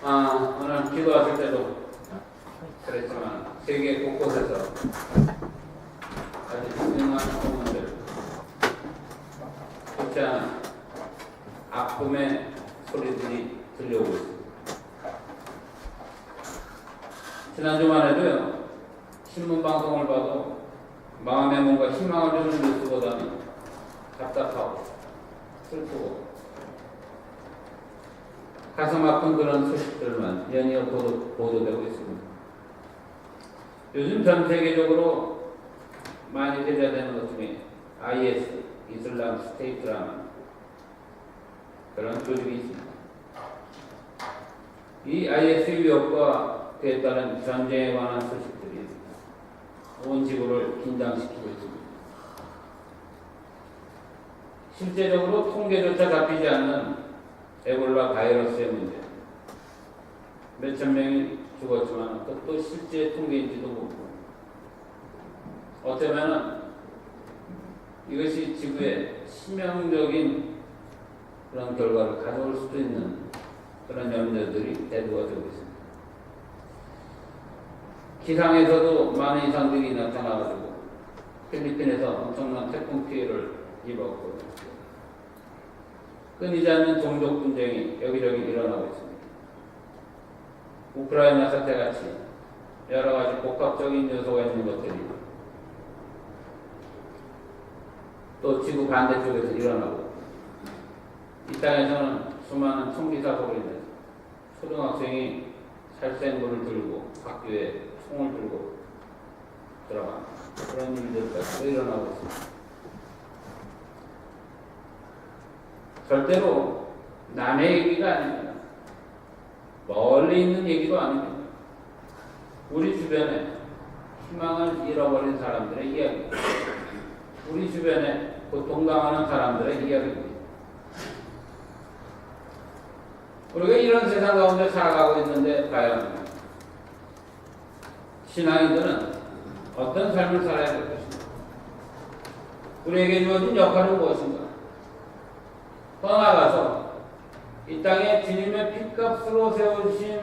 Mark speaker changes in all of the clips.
Speaker 1: 오늘 기도하실 때도 그랬지만 세계 곳곳에서 아주 유명한 소문들, 좋지 않은 아픔의 소리들이 들려오고 있습니다. 지난주만 해도요, 신문 방송을 봐도 마음에 뭔가 희망을 주는 뉴스보다는 답답하고 슬프고 가슴 아픈 그런 소식들만 연이어 보도되고 있습니다. 요즘 전 세계적으로 많이 대자되는 것 중에 IS, 이슬람 스테이트라는 그런 조직이 있습니다. 이 IS 위협과 그에 따른 전쟁에 관한 소식들이 온 지구를 긴장시키고 있습니다. 실제적으로 통계조차 잡히지 않는 에볼라 바이러스의 문제. 몇천 명이 죽었지만 그것도 실제 통계인지도 모르고 어쩌면 이것이 지구에 치명적인 그런 결과를 가져올 수도 있는 그런 염려들이 대두가 되고 있습니다. 기상에서도 많은 이상들이 나타나가지고 필리핀에서 엄청난 태풍 피해를 입었고 끊이지 않는 종족 분쟁이 여기저기 일어나고 있습니다. 우크라이나 사태같이 여러 가지 복합적인 요소가 있는 것들이 또 지구 반대쪽에서 일어나고 이 땅에서는 수많은 총기 사고로 인해서 초등학생이 살생부를 들고 학교에 총을 들고 들어간 그런 일들까지 일어나고 있습니다. 절대로 남의 얘기가 아닙니다. 멀리 있는 얘기도 아닙니다. 우리 주변에 희망을 잃어버린 사람들의 이야기입니다. 우리 주변에 고통당하는 사람들의 이야기입니다. 우리가 이런 세상 가운데 살아가고 있는데 과연 신앙인들은 어떤 삶을 살아야 될 것인가? 우리에게 주어진 역할은 무엇인가? 떠나가서 이 땅에 주님의 핏값으로 세워주신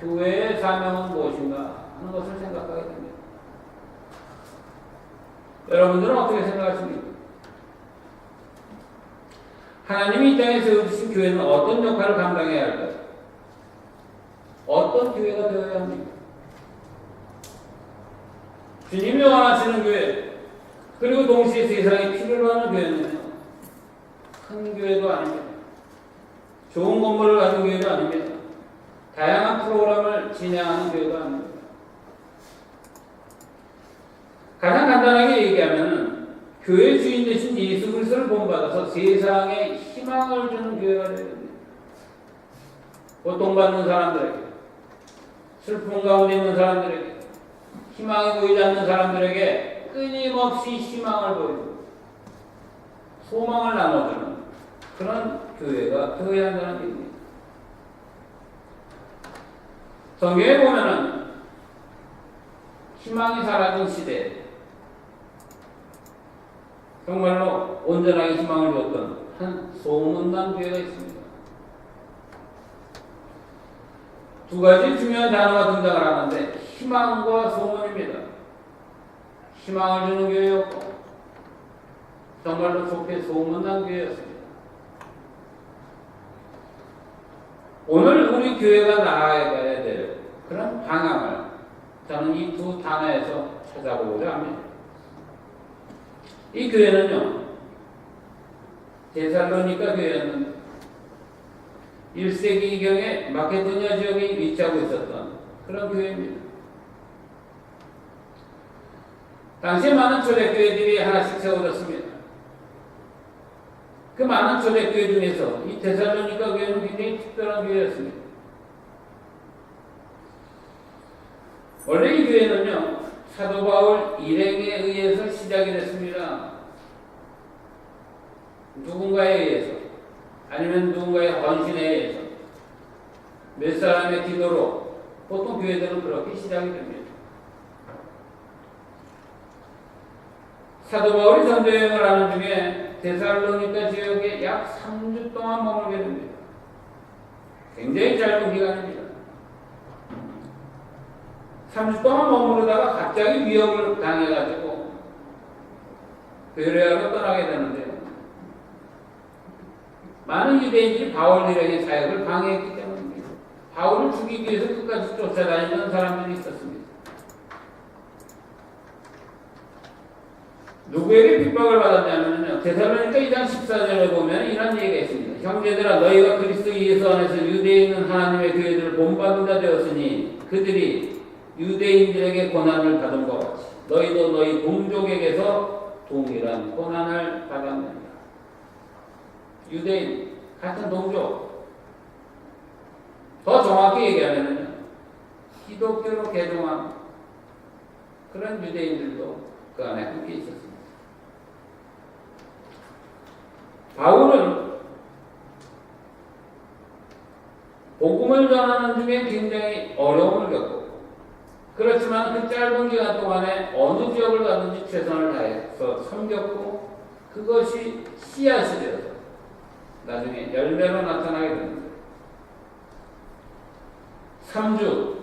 Speaker 1: 교회의 사명은 무엇인가 하는 것을 생각하게 됩니다. 여러분들은 어떻게 생각하십니까? 하나님이 이 땅에 세워주신 교회는 어떤 역할을 감당해야 할까요? 어떤 교회가 되어야 합니까? 주님이 원하시는 교회, 그리고 동시에 세상에 필요로 하는 교회는요, 큰 교회도 아닙니다. 좋은 건물을 가진 교회도 아닙니다. 다양한 프로그램을 진행하는 교회도 아닙니다. 가장 간단하게 얘기하면 교회 주인 되신 예수 그리스도를 본받아서 세상에 희망을 주는 교회가 되어야 됩니다. 고통받는 사람들에게, 슬픔 가운데 있는 사람들에게, 희망이 보이지 않는 사람들에게 끊임없이 희망을 보이고 소망을 나눠주는 그런 교회가 되어야 한다는 얘기입니다. 성경에 보면은 희망이 사라진 시대에 정말로 온전하게 희망을 줬던 한 소문난 교회가 있습니다. 두 가지 중요한 단어가 등장을 하는데 희망과 소문입니다. 희망을 주는 교회였고 정말로 좋게 소문난 교회였습니다. 오늘 우리 교회가 나아가야 될 그런 방향을 저는 이 두 단어에서 찾아보고자 합니다. 이 교회는요, 데살로니가 교회였는데 1세기경에 마케도니아 지역에 위치하고 있었던 그런 교회입니다. 당시에 많은 초대교회들이 하나씩 세워졌습니다. 그 많은 초대교회 중에서 이 데살로니가 교회는 굉장히 특별한 교회였습니다. 원래 이 교회는요, 사도 바울 일행에 의해서 시작이 됐습니다. 누군가에 의해서, 아니면 누군가의 헌신에 의해서, 몇 사람의 기도로 보통 교회들은 그렇게 시작이 됩니다. 사도 바울이 전도 여행을 하는 중에 데살로니가 지역에 약 3주 동안 머물게 됩니다. 굉장히 짧은 기간입니다. 3주 동안 머무르다가 갑자기 위협을 당해가지고 베레아로 떠나게 되는데요. 많은 유대인들이 바울 일행의 사역을 방해했기 때문입니다. 바울을 죽이기 위해서 끝까지 쫓아다니는 사람들이 있었습니다. 누구에게 핍박을 받았냐면요. 데살로니가 2장 14절에 보면 이런 얘기가 있습니다. 형제들아 너희가 그리스도 예수 안에서 유대에 있는 하나님의 교회들을 본받은 자 되었으니 그들이 유대인들에게 고난을 받은 것 같이 너희도 너희 동족에게서 동일한 고난을 받았느니라. 유대인 같은 동족, 더 정확히 얘기하면요, 기독교로 개종한 그런 유대인들도 그 안에 함께 있었습니다. 바울은 복음을 전하는 중에 굉장히 어려움을 겪고, 그렇지만 그 짧은 기간 동안에 어느 지역을 가든지 최선을 다해서 섬겼고, 그것이 씨앗이 되어서 나중에 열매로 나타나게 됩니다. 3주,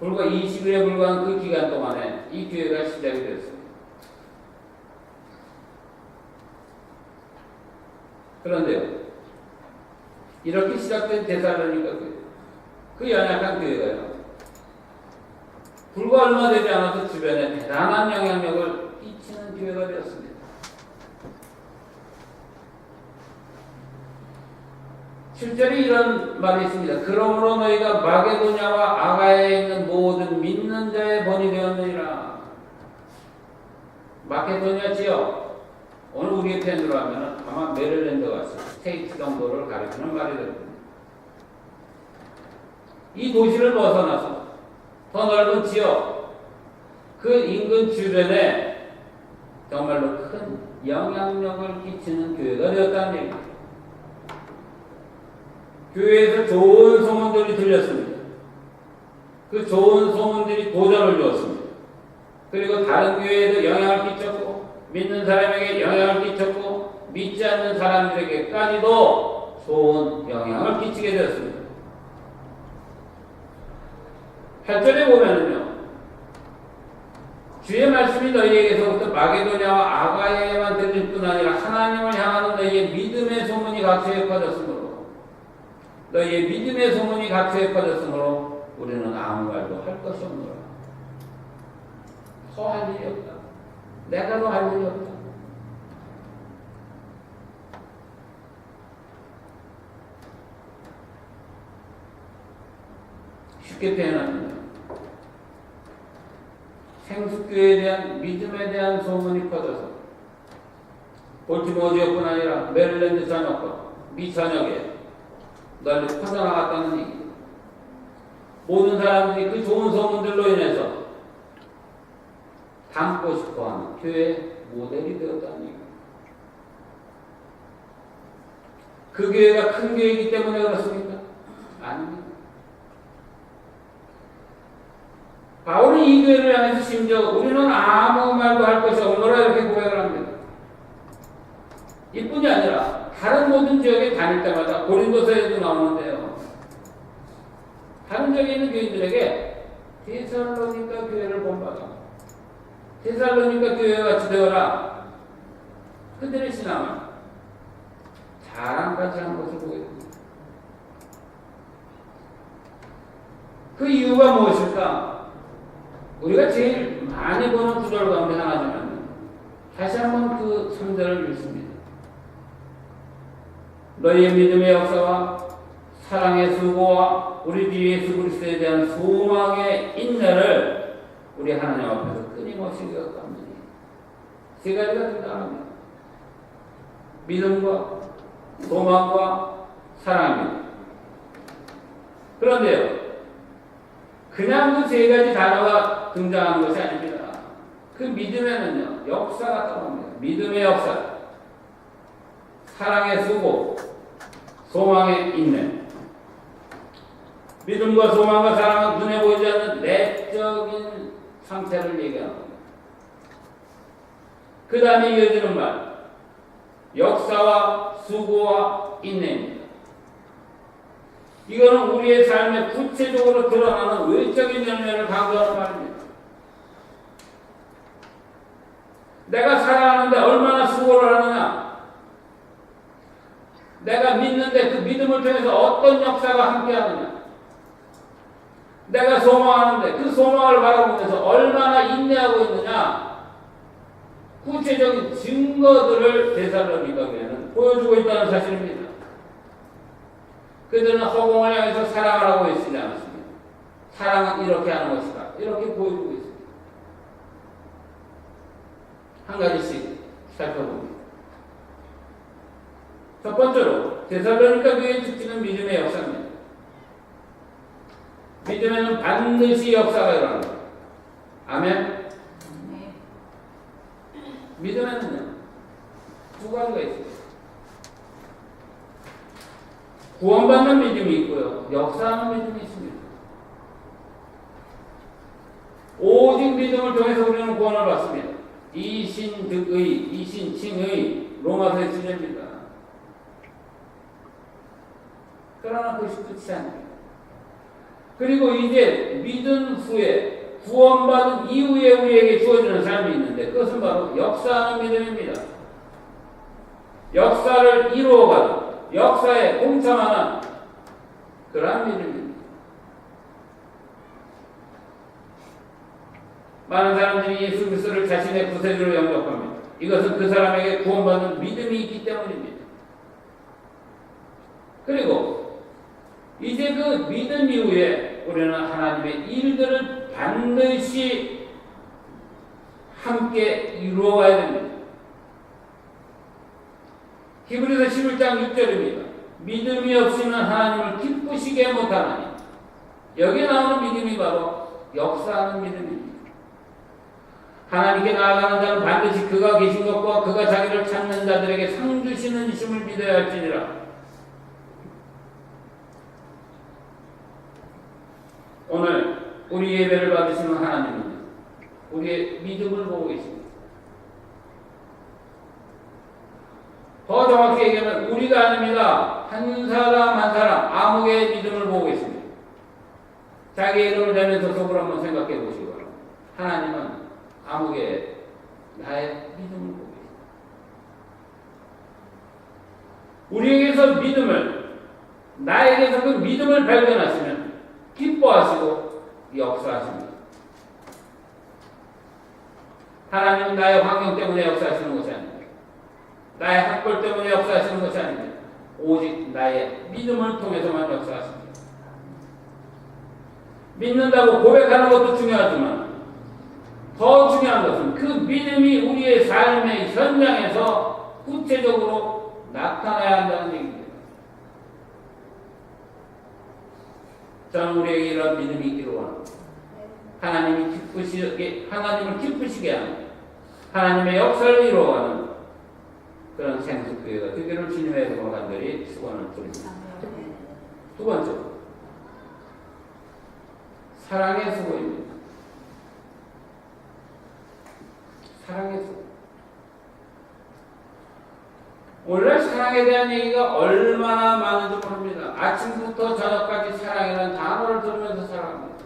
Speaker 1: 불과 20일에 불과한 그 기간 동안에 이 교회가 시작이 되었습니다. 그런데요, 이렇게 시작된 데살로니가 그 연약한 교회가요, 불과 얼마 되지 않아서 주변에 대단한 영향력을 끼치는 교회가 되었습니다. 7절에 이런 말이 있습니다. 그러므로 너희가 마게도냐와 아가야에 있는 모든 믿는 자의 본이 되었느니라. 마게도냐 지역, 오늘 우리의 표현으로 하면 아마 메릴랜드 같이 스테이트 정도를 가리키는 말이 됩니다. 이 도시를 벗어나서 더 넓은 지역, 그 인근 주변에 정말로 큰 영향력을 끼치는 교회가 되었다는 얘기입니다. 교회에서 좋은 소문들이 들렸습니다. 그 좋은 소문들이 도전을 주었습니다. 그리고 다른 교회에도 영향을 끼쳤고, 믿는 사람에게 영향을 끼쳤고, 믿지 않는 사람들에게까지도 좋은 영향을 끼치게 되었습니다. 8절에 보면은요, 주의 말씀이 너희에게서부터 마게도냐와 아가야에만 들릴 뿐 아니라 하나님을 향하는 너희의 믿음의 소문이 각처에 퍼졌으므로, 너희의 믿음의 소문이 각처에 퍼졌으므로 우리는 아무 말도 할 것이 없노라. 더 할 일이 없다. 내가 더 할 일이 없다. 쉽게 표현합니다. 생숙교에 대한 믿음에 대한 소문이 퍼져서 볼티모어 지역뿐 아니라 메릴랜드 전역과 미 전역에 널리 퍼져나갔다는 얘기입니다. 모든 사람들이 그 좋은 소문들로 인해서 닮고 싶어하는 교회의 모델이 되었다는 얘기입니다. 그 교회가 큰 교회이기 때문에 그렇습니까? 아닙니다. 바울은 이 교회를 향해서 심지어 우리는 아무 말도 할 것이 없노라 이렇게 고백을 합니다. 이뿐이 아니라 다른 모든 지역에 다닐 때마다 고린도서에도 나오는데요, 다른 지역에 있는 교인들에게 데살로니가 교회를 본받아, 데살로니가 교회와 같이 되어라, 그들의 신앙을 자랑같이 한 것을 보게 됩니다. 그 이유가 무엇일까? 우리가 제일 많이 보는 구절 가운데 하나지만 다시 한번 그 3절을 읽습니다. 너희의 믿음의 역사와 사랑의 수고와 우리 주 예수 그리스도에 대한 소망의 인내를 우리 하나님 앞에서 끊임없이 기억합니다. 세 가지가 등장합니다. 믿음과 소망과 사랑입니다. 그런데요, 그냥 그 세 가지 단어가 등장하는 것이 아닙니다. 그 믿음에는요, 역사가 따라옵니다. 믿음의 역사, 사랑의 수고, 소망의 인내. 믿음과 소망과 사랑은 눈에 보이지 않는 내적인 상태를 얘기합니다. 그 다음에 이어지는 말, 역사와 수고와 인내입니다. 이거는 우리의 삶에 구체적으로 드러나는 외적인 열매를 강조하는 말입니다. 내가 살아가는데 얼마나 수고를 하느냐, 내가 믿는데 그 믿음을 통해서 어떤 역사가 함께하느냐, 내가 소망하는데 그 소망을 바라보면서 얼마나 인내하고 있느냐, 구체적인 증거들을 데살로니가 교회는 보여주고 있다는 사실입니다. 그들은 허공을 향해서 사랑하라고 했지 않았습니다. 사랑은 이렇게 하는 것이다, 이렇게 보여주고 있습니다. 한 가지씩 살펴봅니다. 첫 번째로 데살로니가 교회의 특징은 믿음의 역사입니다. 믿음에는 반드시 역사가 일어납니다. 아멘. 믿음에는요, 두 가지가 있습니다. 구원받는 믿음이 있고요, 역사하는 믿음이 있습니다. 오직 믿음을 통해서 우리는 구원을 받습니다. 이신득의, 이신칭의 로마서의 주제입니다. 그러나 그것이 끝이 아닙니다. 그리고 이제 믿은 후에, 구원받은 이후에 우리에게 주어지는 삶이 있는데 그것은 바로 역사하는 믿음입니다. 역사를 이루어가는, 역사에 동참하는 그러한 믿음입니다. 많은 사람들이 예수 그리스도를 자신의 구세주로 영접합니다. 이것은 그 사람에게 구원받는 믿음이 있기 때문입니다. 그리고 이제 그 믿음 이후에 우리는 하나님의 일들을 반드시 함께 이루어가야 됩니다. 히브리서 11장 6절입니다. 믿음이 없이는 하나님을 기쁘시게 못하나니. 여기에 나오는 믿음이 바로 역사하는 믿음입니다. 하나님께 나아가는 자는 반드시 그가 계신 것과 그가 자기를 찾는 자들에게 상 주시는 이심을 믿어야 할지니라. 오늘 우리 예배를 받으시는 하나님은 우리의 믿음을 보고 계십니다. 더 정확히 얘기하면 우리가 아닙니다. 한 사람 한 사람 아무개의 믿음을 보고 계십니다. 자기 이름을 대면서 속으로 한번 생각해 보시고, 하나님은 아무개의 나의 믿음을 보고 계십니다. 우리에게서 믿음을, 나에게서 그 믿음을 발견하시면 기뻐하시고 역사하십니다. 하나님은 나의 환경 때문에 역사하시는 것이 아닙니다. 나의 학벌 때문에 역사하시는 것이 아닙니다. 오직 나의 믿음을 통해서만 역사하십니다. 믿는다고 고백하는 것도 중요하지만 더 중요한 것은 그 믿음이 우리의 삶의 현장에서 구체적으로 나타나야 한다는 얘기입니다. 저는 우리에게 이런 믿음이 있기를 원합니다. 하나님을 기쁘시게 하는, 하나님의 역사를 이루어가는 그런 생수교회가 되기를 주님의 이름으로 간절히 축원을 드립니다. 두 번째로 사랑의 수고입니다. 사랑의 수고. 원래 사랑에 대한 얘기가 얼마나 많은지 모릅니다. 아침부터 저녁까지 사랑이라는 단어를 들으면서 살아갑니다.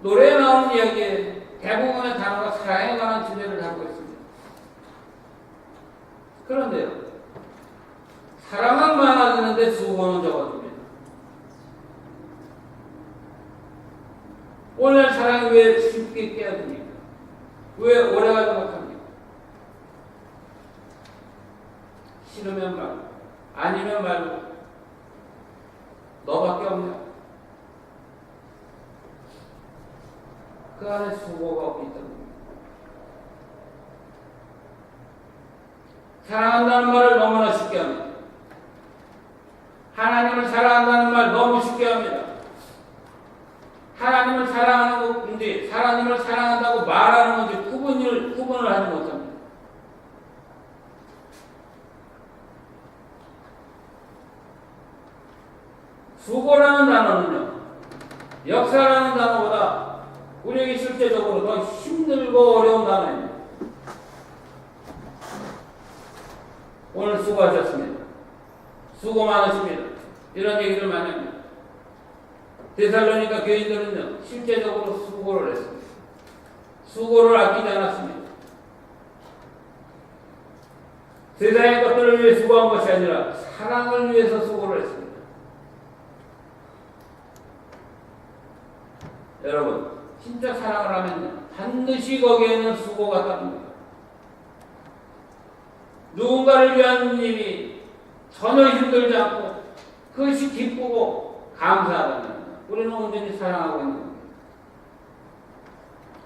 Speaker 1: 노래에 나오는 이야기에 대부분의 단어가 사랑에 관한 주제를 담고 있습니다. 그런데요, 사랑은 많아지는데 수고는 적어집니다. 오늘 사랑이 왜 쉽게 깨어집니까? 왜 오래가지 못합니까? 싫으면 말고, 아니면 말고, 너밖에 없냐? 그 안에 수고가 없기 때문입니다. 사랑한다는 말을 너무나 쉽게 합니다. 하나님을 사랑한다는 말 너무 쉽게 합니다. 하나님을 사랑하는 건지 하나님을 사랑한다고 말하는 건지 구분을 하지 못합니다. 수고라는 단어는요, 역사라는 단어보다 우리에게 실제적으로 더 힘들고 어려운 단어입니다. 오늘 수고하셨습니다. 수고 많으십니다. 이런 얘기를 많이 합니다. 데살로니가 교인들은요, 실제적으로 수고를 했습니다. 수고를 아끼지 않았습니다. 세상의 것들을 위해 수고한 것이 아니라 사랑을 위해서 수고를 했습니다. 여러분, 진짜 사랑을 하면 반드시 거기에는 수고가 따릅니다. 누군가를 위한 일이 전혀 힘들지 않고 그것이 기쁘고 감사하다면 우리는 온전히 사랑하고 있는 겁니다.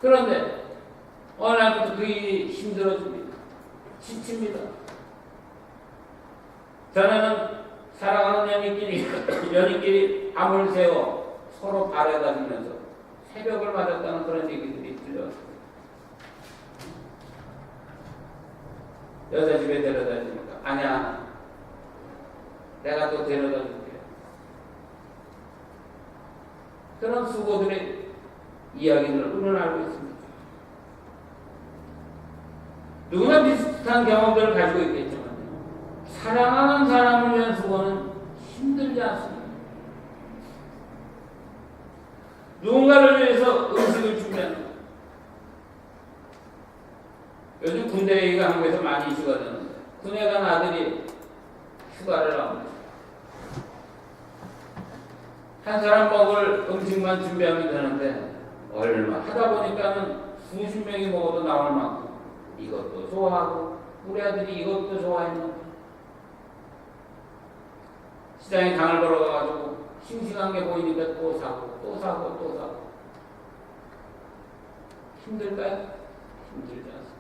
Speaker 1: 그런데 어느 날부터 그 일이 힘들어집니다. 지칩니다. 전에는 사랑하는 연인끼리 밤을 새워 서로 발에다 주면서 새벽을 맞았다는 그런 얘기들이 들려왔습니다. 여자 집에 데려다 주니까 아니야, 내가 또 데려다 줄게. 그런 수고들의 이야기를 우리는 알고 있습니다. 누구나 비슷한 경험들을 가지고 있겠지만 사랑하는 사람을 위한 수고는 힘들지 않습니다. 누군가를 위해서 음식을 준비하는 것. 요즘 군대 얘기가 한국에서 많이 이슈가 되는데 군에 간 아들이 휴가를 나옵니다. 한 사람 먹을 음식만 준비하면 되는데 얼마 하다 보니까는 수십 명이 먹어도 나올 만큼 이것도 좋아하고 우리 아들이 이것도 좋아했는데 시장에 강을 걸어가가지고 싱싱한 게 보이니까 또 사고 또 사고 또 사고. 힘들까요? 힘들지 않습니다.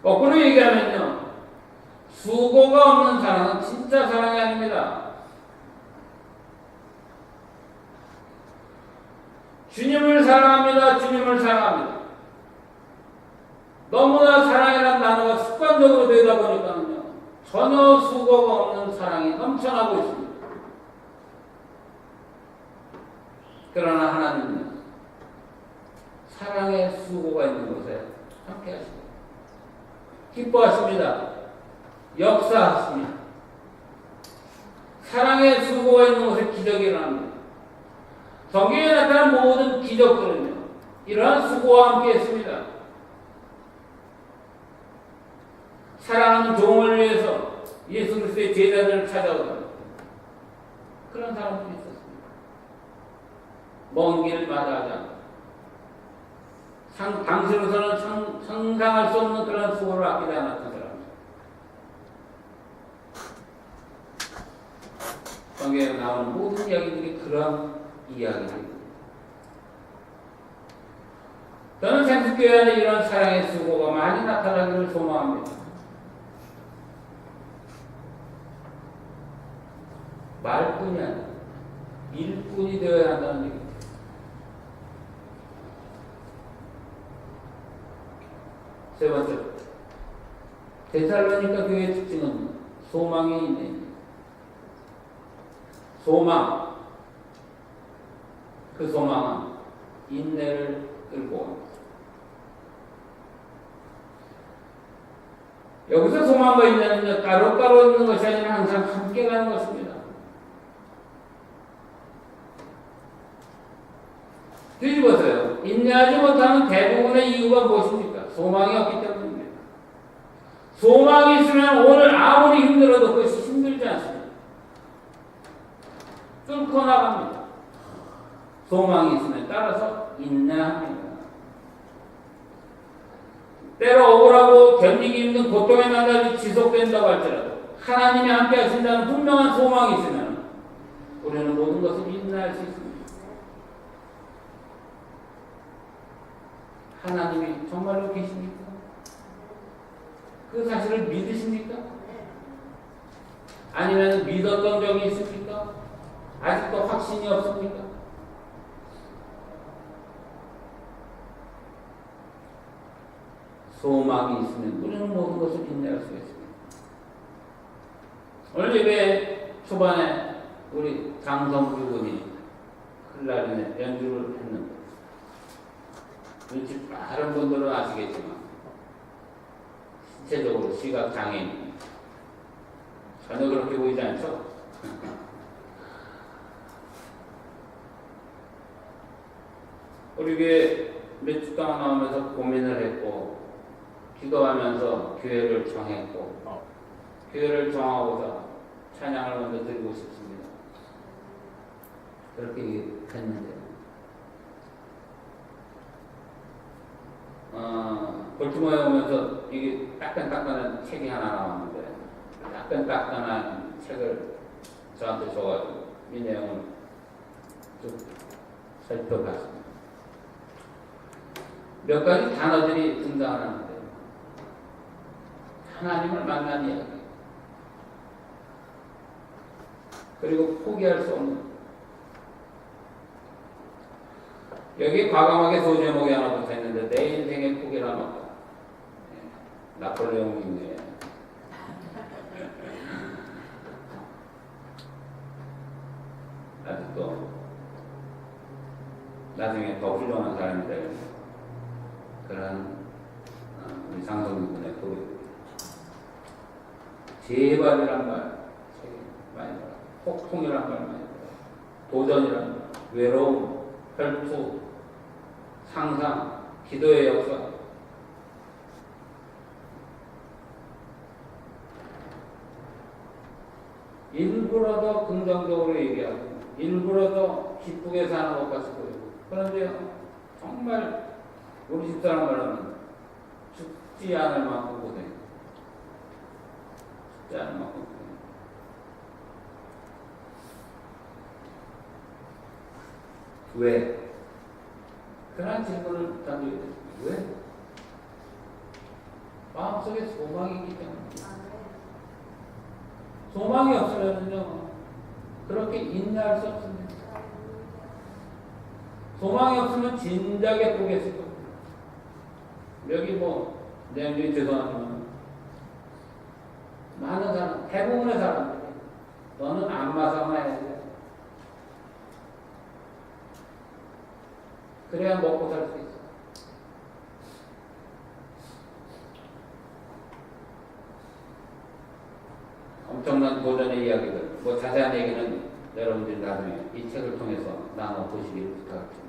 Speaker 1: 거꾸로 얘기하면요, 수고가 없는 사랑은 진짜 사랑이 아닙니다. 주님을 사랑합니다. 주님을 사랑합니다. 너무나 사랑이라는 단어가 습관적으로 되다 보니까요, 전혀 수고가 없는 사랑이 넘쳐나고 있습니다. 그러나 하나님은 사랑의 수고가 있는 곳에 함께 하십니다. 기뻐하십니다. 역사하십니다. 사랑의 수고가 있는 곳에 기적이 일어납니다. 성경에 나타난 모든 기적들은요, 이러한 수고와 함께 했습니다. 사랑하는 종을 위해서 예수 그리스도의 제자들을 찾아오던 그런 사람들이 있었습니다. 먼 길 마다하지 않고 당시로서는 상상할 수 없는 그런 수고를 아끼지 않았던 사람입니다. 성경에 나오는 모든 이야기들이 그런 이야기입니다. 저는 생수교회 안에 이런 사랑의 수고가 많이 나타나기를 소망합니다. 말뿐이 아니라 일꾼이 되어야 한다는 얘기입니다. 세 번째, 데살로니가 교회의 특징은 소망이 있네. 소망. 그 소망은 인내를 끌고 옵니다. 여기서 소망과 인내는요, 따로따로 있는 것이 아니라 항상 함께 가는 것입니다. 뒤집어서요, 인내하지 못하는 대부분의 이유가 무엇입니까? 소망이 없기 때문입니다. 소망이 있으면 오늘 아무리 힘들어도 그것이 힘들지 않습니다. 뚫고 나갑니다. 소망이 있으면 따라서 인내합니다. 때로 억울하고 견디기 힘든 고통의 나날이 지속된다고 할지라도 하나님이 함께 하신다는 분명한 소망이 있으면 우리는 모든 것을 인내할 수 있습니다. 하나님이 정말로 계십니까? 그 사실을 믿으십니까? 아니면 믿었던 적이 있습니까? 아직도 확신이 없습니까? 소망이 있으면 우리는 모든 것을 인내할 수가 있습니다. 오늘 예배 초반에 우리 장성규 군이 클라리넷 연주를 했는데 눈치 빠른 분들은 아시겠지만 신체적으로 시각장애인 전혀 그렇게 보이지 않죠? 우리 교회 몇 주 동안 나오면서 고민을 했고 기도하면서 교회를 정했고 교회를 정하고자 찬양을 먼저 드리고 싶습니다. 그렇게 했는데 볼티모어에 오면서 이게 따끈따끈한 책이 하나 나왔는데 따끈따끈한 책을 저한테 줘가지고 이 내용을 쭉 살펴봤습니다. 몇 가지 단어들이 등장하는데 하나님을 만난 이야기 그리고 포기할 수 없는 여기 과감하게 소제목이 하나 붙어있는데 내 인생의 포기란 없다. 나폴레옹 이후에 아직도 나중에 더 훌륭한 사람이 될 그런 우리 장성민 군의 포기 제발이란 말 많이 들어요. 폭풍이란 말 많이 들어요. 도전이란 말, 외로움, 혈투, 상상, 기도의 역사. 일부러 더 긍정적으로 얘기하고 일부러 더 기쁘게 사는 것 같이 보이고 그런데 정말 우리 집사람 말로는 죽지 않을 만큼 고생 죽지 않을 만큼 고생 왜? 그런 질문을 던지게 됐습니다. 왜? 마음속에 소망이 있기 때문에 소망이 없으면요 그렇게 인내할 수 없습니다. 소망이 없으면 진작에 포기했을 겁니다. 여기 내용이 죄송하지만 많은 사람, 대부분의 사람들이 너는 안마사만 해야 돼. 그래야 먹고 살 수 있어. 엄청난 도전의 이야기들, 자세한 얘기는 여러분들이 나중에 이 책을 통해서 나눠보시기를 부탁드립니다.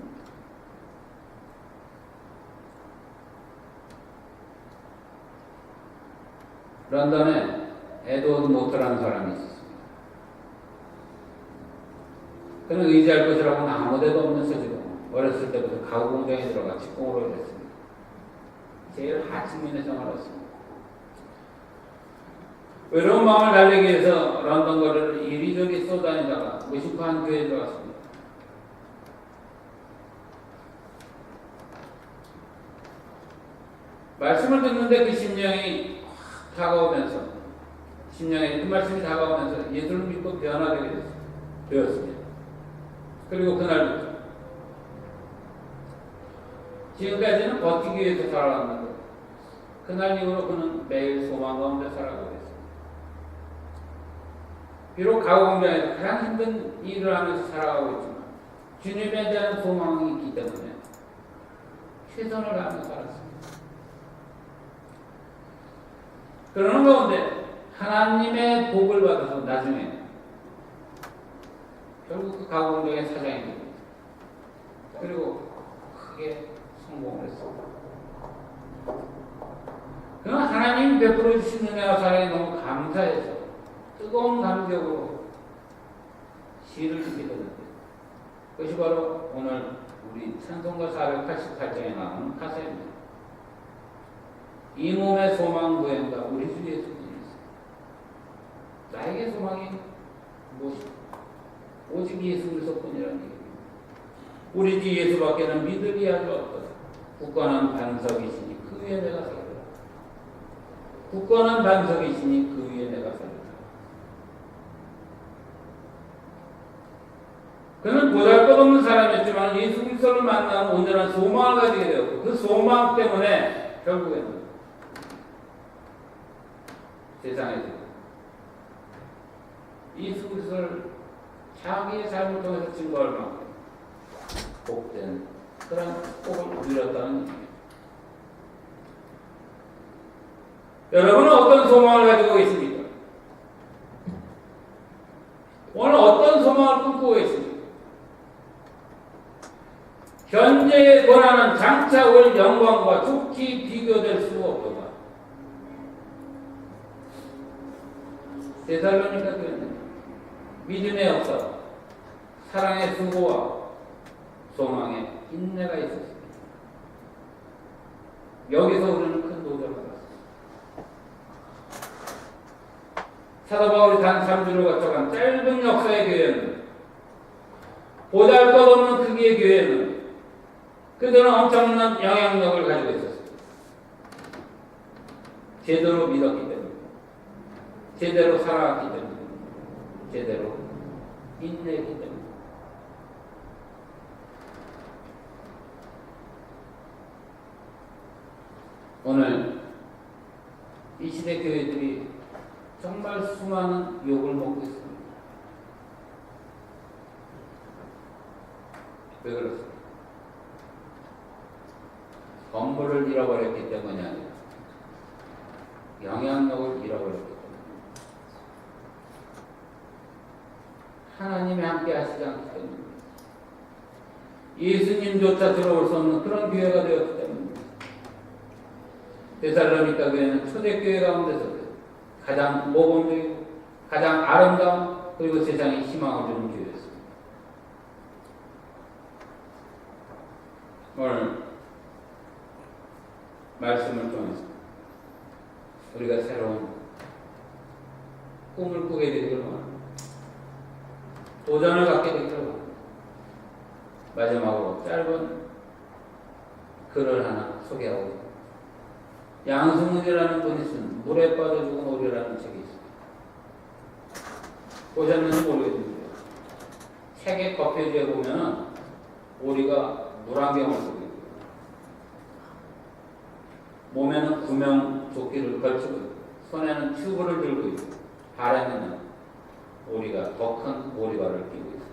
Speaker 1: 런던에 에드워드 모터라는 사람이 있었습니다. 그는 의지할 것이라고는 아무데도 없는 처지로 어렸을 때부터 가구 공장에 들어가 직공으로 일했습니다. 제일 하층민의 생활을 했습니다. 외로운 마음을 달래기 위해서 런던 거리를 이리저리 쏘다니다가 무심한 교회에 들어갔습니다. 말씀을 듣는데 그 심령이 다가오면서 심령에 그 말씀이 다가오면서 예수를 믿고 변화되게 되었습니다. 그리고 그날부터 지금까지는 버티기 위해서 살아왔는데 그날 이후로 그는 매일 소망 가운데 살아가고 있습니다. 비록 가구공장에서 가장 힘든 일을 하면서 살아가고 있지만 주님에 대한 소망이 있기 때문에 최선을 다하며 살았습니다. 그러는 가운데 하나님의 복을 받아서 나중에 결국 그 가구공장의 사장이 됩니다. 그리고 크게 성공을 했습니다. 그러나 하나님 베풀어 주신 은혜와 사랑이 너무 감사해서 뜨거운 감격으로 시를 쓰게 되는데 그것이 바로 오늘 우리 찬송가 488장에 나오는 가사입니다. 이 몸의 소망 구원가 우리 주 예수님이었습니다. 나에게 소망이 무엇이고 오직 예수 그리스도뿐이라는 얘기입니다. 우리 주 예수밖에는 믿음이 아주 없다. 굳건한 반석이시니 그 위에 내가 살리라. 굳건한 반석이시니 그 위에 내가 살리라. 그는 보잘것없는 사람이었지만 예수 그리스도를 만나는 온전한 소망을 가지게 되었고 그 소망 때문에 결국에는 세상에서 예수 그리스도를 자기의 삶을 통해서 증거할 만큼 복된 그런 복을 누렸다는 얘기입니다. 여러분은 어떤 소망을 가지고 계십니까? 소망을 꿈꾸고 있습니다. 현재의 고난은 장차 올 영광과 좋게 비교될 수 없도다. 데살로니가 교회는 믿음의 역사, 사랑의 수고와 소망의 인내가 있었습니다. 여기서 우리는 큰 도전을 받았습니다. 사도 바울이 단 3주를 거쳐간 짧은 역사의 교회는, 보잘것없는 크기의 교회는 그들은 엄청난 영향력을 가지고 있었습니다. 제대로 믿었기 때문에, 제대로 살아왔기 때문에, 제대로 인내했기 때문에. 오늘 이 시대 교회들이 정말 수많은 욕을 먹고 있습니다. 왜 그렇습니까? 건물을 잃어버렸기 때문이 아니라 영향력을 잃어버렸기 때문에, 하나님이 함께 하시지 않기 때문에, 예수님조차 들어올 수 없는 그런 교회가 되었기 때문입니다. 데살로니가 교회는 초대교회 가운데서 가장 모범적이고 가장 아름다운, 그리고 세상에 희망을 주는 교회였습니다. 오늘 말씀을 통해서 우리가 새로운 꿈을 꾸게 되기를 원합니다. 도전을 갖게 되기를 원합니다. 마지막으로 짧은 글을 하나 소개하고 있습니다. 양승은이라는 분이 쓴 물에 빠져 죽은 오리라는 책이 있습니다. 보셨는지 모르겠습니다. 책의 겉표지에 보면은 오리가 물안경을 쓰고 있고, 몸에는 구명 조끼를 걸치고 있고, 손에는 튜브를 들고 있고, 발에는 오리가 더 큰 오리발을 끼고 있습니다.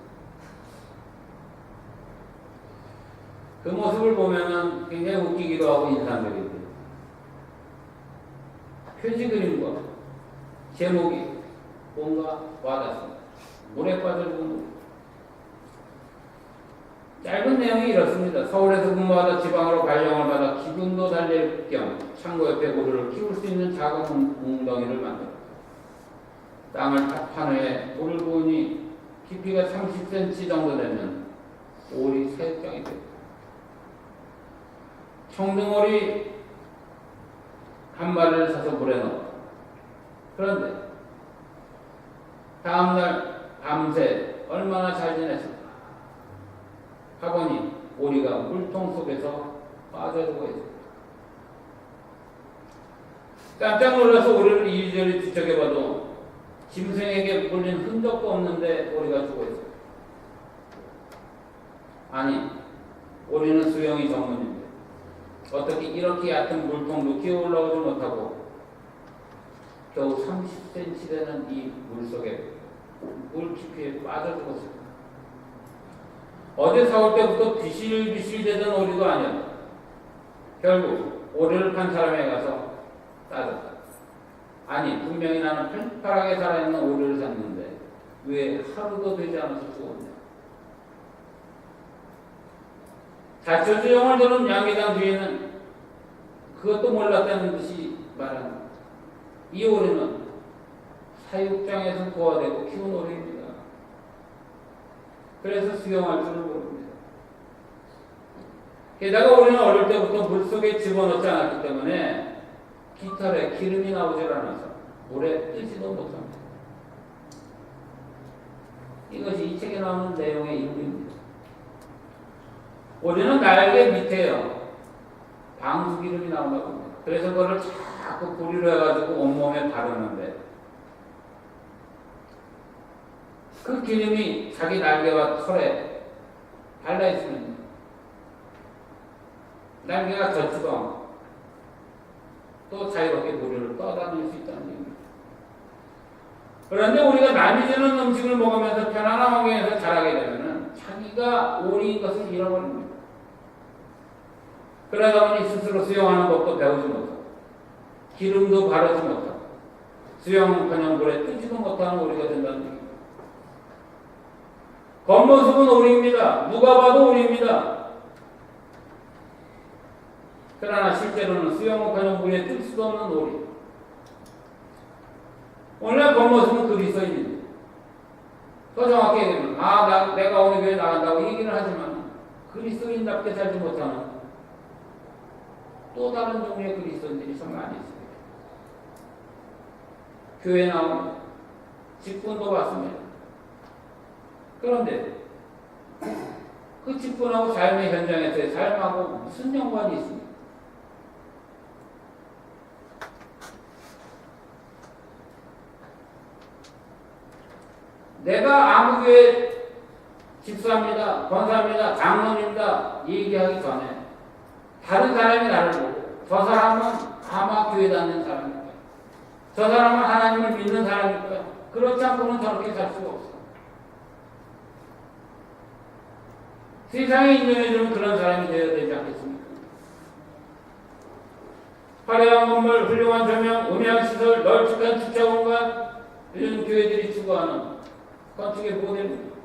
Speaker 1: 그 모습을 보면은 굉장히 웃기기도 하고 인상적이고, 표지 그림과 제목이 뭔가 와닿습니다. 물에 빠져 죽은 오리. 짧은 내용이 이렇습니다. 서울에서 근무하다 지방으로 발령을 받아 기분도 달랠 겸 창고 옆에 오리를 키울 수 있는 작은 웅덩이를 만들었다. 땅을 판 후에 오리를 부으니 깊이가 30cm 정도 되면 오리 사육장이 됐다. 청둥오리 한 마리를 사서 물에 넣었다. 그런데 다음날 밤새 얼마나 잘 지냈을까 하보니 오리가 물통 속에서 빠져 죽어 있었다. 깜짝 놀라서 오리를 이리저리 뒤척여봐도 짐승에게 물린 흔적도 없는데 오리가 죽어 있었다. 아니, 오리는 수영이 전문인데 어떻게 이렇게 얕은 물통도 기어 올라오지 못하고 겨우 30cm 되는 이 물속에 물 깊이에 빠져 죽었습니다. 어제 사올 때부터 비실비실 되던 오리도 아니었다. 결국 오리를 판 사람에 가서 따졌다. 아니, 분명히 나는 팔팔하게 살아있는 오리를 샀는데 왜 하루도 되지 않아서 죽었냐. 자초지종을 두는 양계장 주인은 그것도 몰랐다는 듯이 말합니다. 이 오리는 사육장에서 부화되고 키운 오리입니다. 그래서 수영할 줄을 모릅니다. 게다가 우리는 어릴 때부터 물속에 집어넣지 않았기 때문에 깃털에 기름이 나오질 않아서 물에 뜨지도 못합니다. 이것이 이 책에 나오는 내용의 일부입니다. 오리는 날개 밑에요, 방수 기름이 나온다고 합니다. 그래서 그거를 자꾸 뿌리로 해가지고 온몸에 바르는데 그 기름이 자기 날개와 털에 발라있으면 날개가 젖지도 않고 또 자유롭게 물을 떠다닐 수 있다는 얘기입니다. 그런데 우리가 남이 주는 음식을 먹으면서 편안한 환경에서 자라게 되면 자기가 오리인 것을 잃어버립니다. 그러다 보니 스스로 수영하는 법도 배우지 못하고 기름도 바르지 못하고 수영커녕 물에 뜨지도 못하는 오리가 된다는 얘기입니다. 겉모습은 우리입니다. 누가 봐도 우리입니다. 그러나 실제로는 수영목하는 물에 뜰 수도 없는 우리. 오늘날 겉모습은 그리스도인입니다. 더 정확히 얘기하면 내가 오늘 교회 나간다고 얘기를 하지만 그리스도인답게 살지 못하는 또 다른 종류의 그리스도인들이 참 많이 있습니다. 교회 나오면 직분도 받습니다. 그런데 그 직분하고 삶의 현장에서의 삶하고 무슨 연관이 있습니까? 내가 아무 교회 집사입니다, 권사입니다, 장로입니다 얘기하기 전에 다른 사람이 나를 보고 저 사람은 아마 교회 다니는 사람일 거야. 저 사람은 하나님을 믿는 사람일 거야. 그렇지 않고는 저렇게 살 수가 없어. 세상에 인정해주는 그런 사람이 되어야 되지 않겠습니까? 화려한 건물, 훌륭한 조명, 음향시설, 널찍한 주차 공간 이런 교회들이 추구하는 건축의 모델입니다.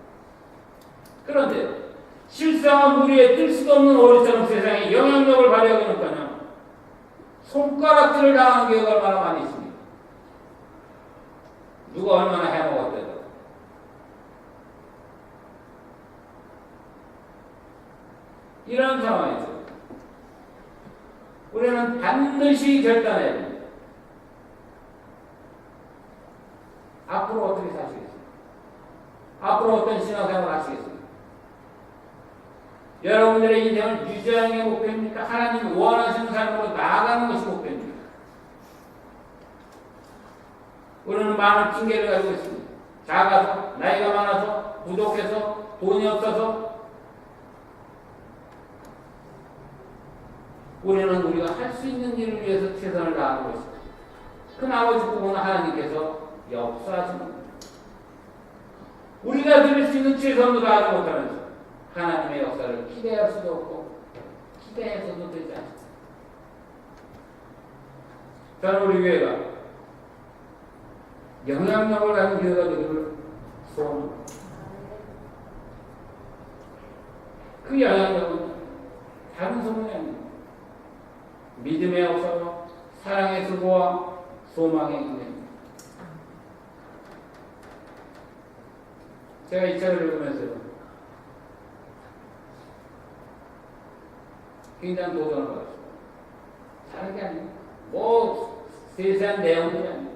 Speaker 1: 그런데 실상은 무리에 뜰 수도 없는 오리처럼 세상에 영향력을 발휘하기는커녕 손가락질을 당하는 교회가 얼마나 많이 있습니까? 누가 얼마나 해먹었대도. 이런 상황에서 우리는 반드시 결단해야 됩니다. 앞으로 어떻게 사시겠습니까? 앞으로 어떤 신앙생활을 하시겠습니까? 여러분들의 인생을 유지하는 게 목표입니까? 하나님이 원하시는 삶으로 나아가는 것이 목표입니까? 우리는 많은 핑계를 가지고 있습니다. 작아서, 나이가 많아서, 부족해서, 돈이 없어서. 우리는 우리가 할 수 있는 일을 위해서 최선을 다하는 것입니다. 그 나머지 부분은 하나님께서 역사하시는 겁니다. 우리가 드릴 수 있는 최선을 다하지 못하면서 하나님의 역사를 기대할 수도 없고 기대해서도 되지 않습니다. 저는 우리 교회가 영향력을 가진 교회가 되기를 소원합니다. 그 영향력은 다른 소문이 아닙니다. 믿음의 역사와 사랑의 수고와 소망의 인내입니다. 제가 이 책을 읽으면서 굉장히 도전을 받았습니다. 다른 게 아니에요. 뭐 세세한 내용들이 아니에요.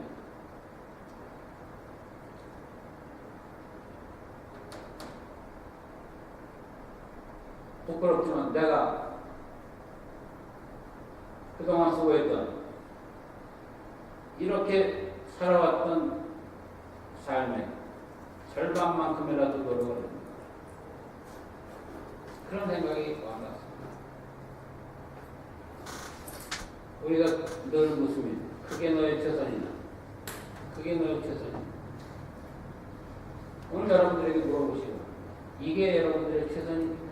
Speaker 1: 부끄럽지만 내가 그동안 수고했던 이렇게 살아왔던 삶의 절반만큼이라도 노력을 합니다. 그런 생각이 왔습니다. 우리가 늘 묻습니다. 그게 너의 최선이냐? 그게 너의 최선이냐? 오늘 여러분들에게 물어보시고 이게 여러분들의 최선입니까?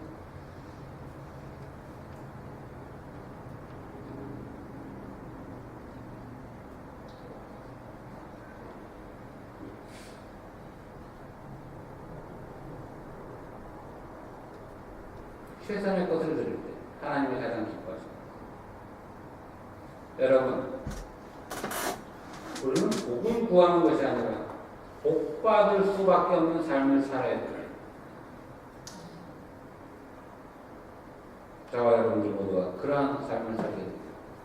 Speaker 1: 최선의 것을 드릴 때 하나님이 가장 기뻐하십니다. 여러분, 우리는 복을 구하는 것이 아니라 복 받을 수밖에 없는 삶을 살아야 돼요. 저와 여러분들 모두가 그러한 삶을 살게 됩니다.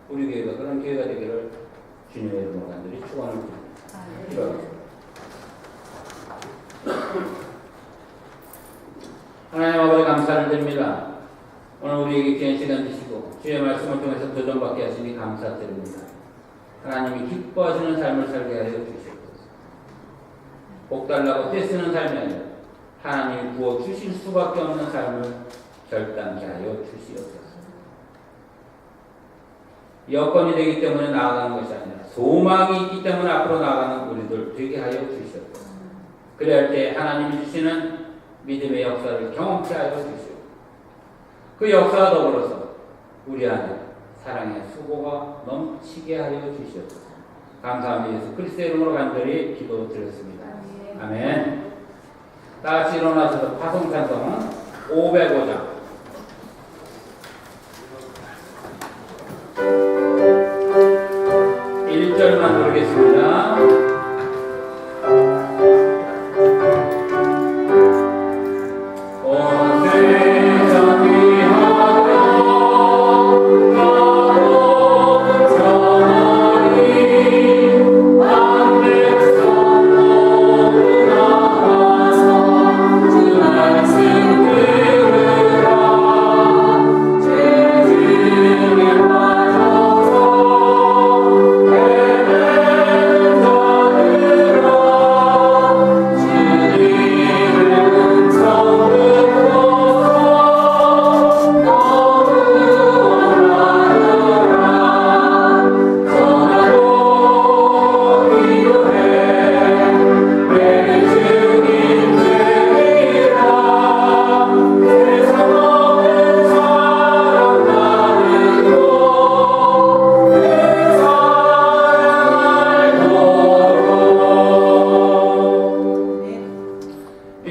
Speaker 1: 우리 교회가 그런 교회가 되기를 주님의 이름으로 간절히 축원을 드립니다. 하나님 아버지 감사를 드립니다. 오늘 우리에게 귀한 시간 주시고 주의 말씀을 통해서 도전받게 하시니 감사드립니다. 하나님이 기뻐하시는 삶을 살게 하여 주시옵소서. 복 달라고 떼쓰는 삶이 아니라 하나님이 부어 주실 수밖에 없는 삶을 결단케 하여 주시옵소서. 여건이 되기 때문에 나아가는 것이 아니라 소망이 있기 때문에 앞으로 나아가는 우리들 되게 하여 주시옵소서. 그래야 할 때 하나님이 주시는 믿음의 역사를 경험케 하여 주시옵소서. 그 역사와 더불어서 우리 안에 사랑의 수고가 넘치게 하여 주시옵소서. 감사합니다. 예수 그리스도의 이름으로 간절히 기도드렸습니다. 아멘. 다 같이 일어나셔서 파송찬송 505장. 일절만 부르겠습니다.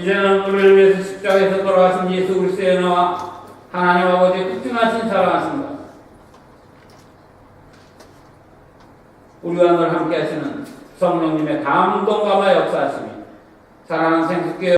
Speaker 1: 이제는 우리를 위해서 십자가에서 돌아가신 예수 그리스도의 은혜와 하나님 아버지의 극진하신 사랑하심과 우리와 늘 함께 하시는 성령님의 감동감화 역사하심이 사랑하는 생수교회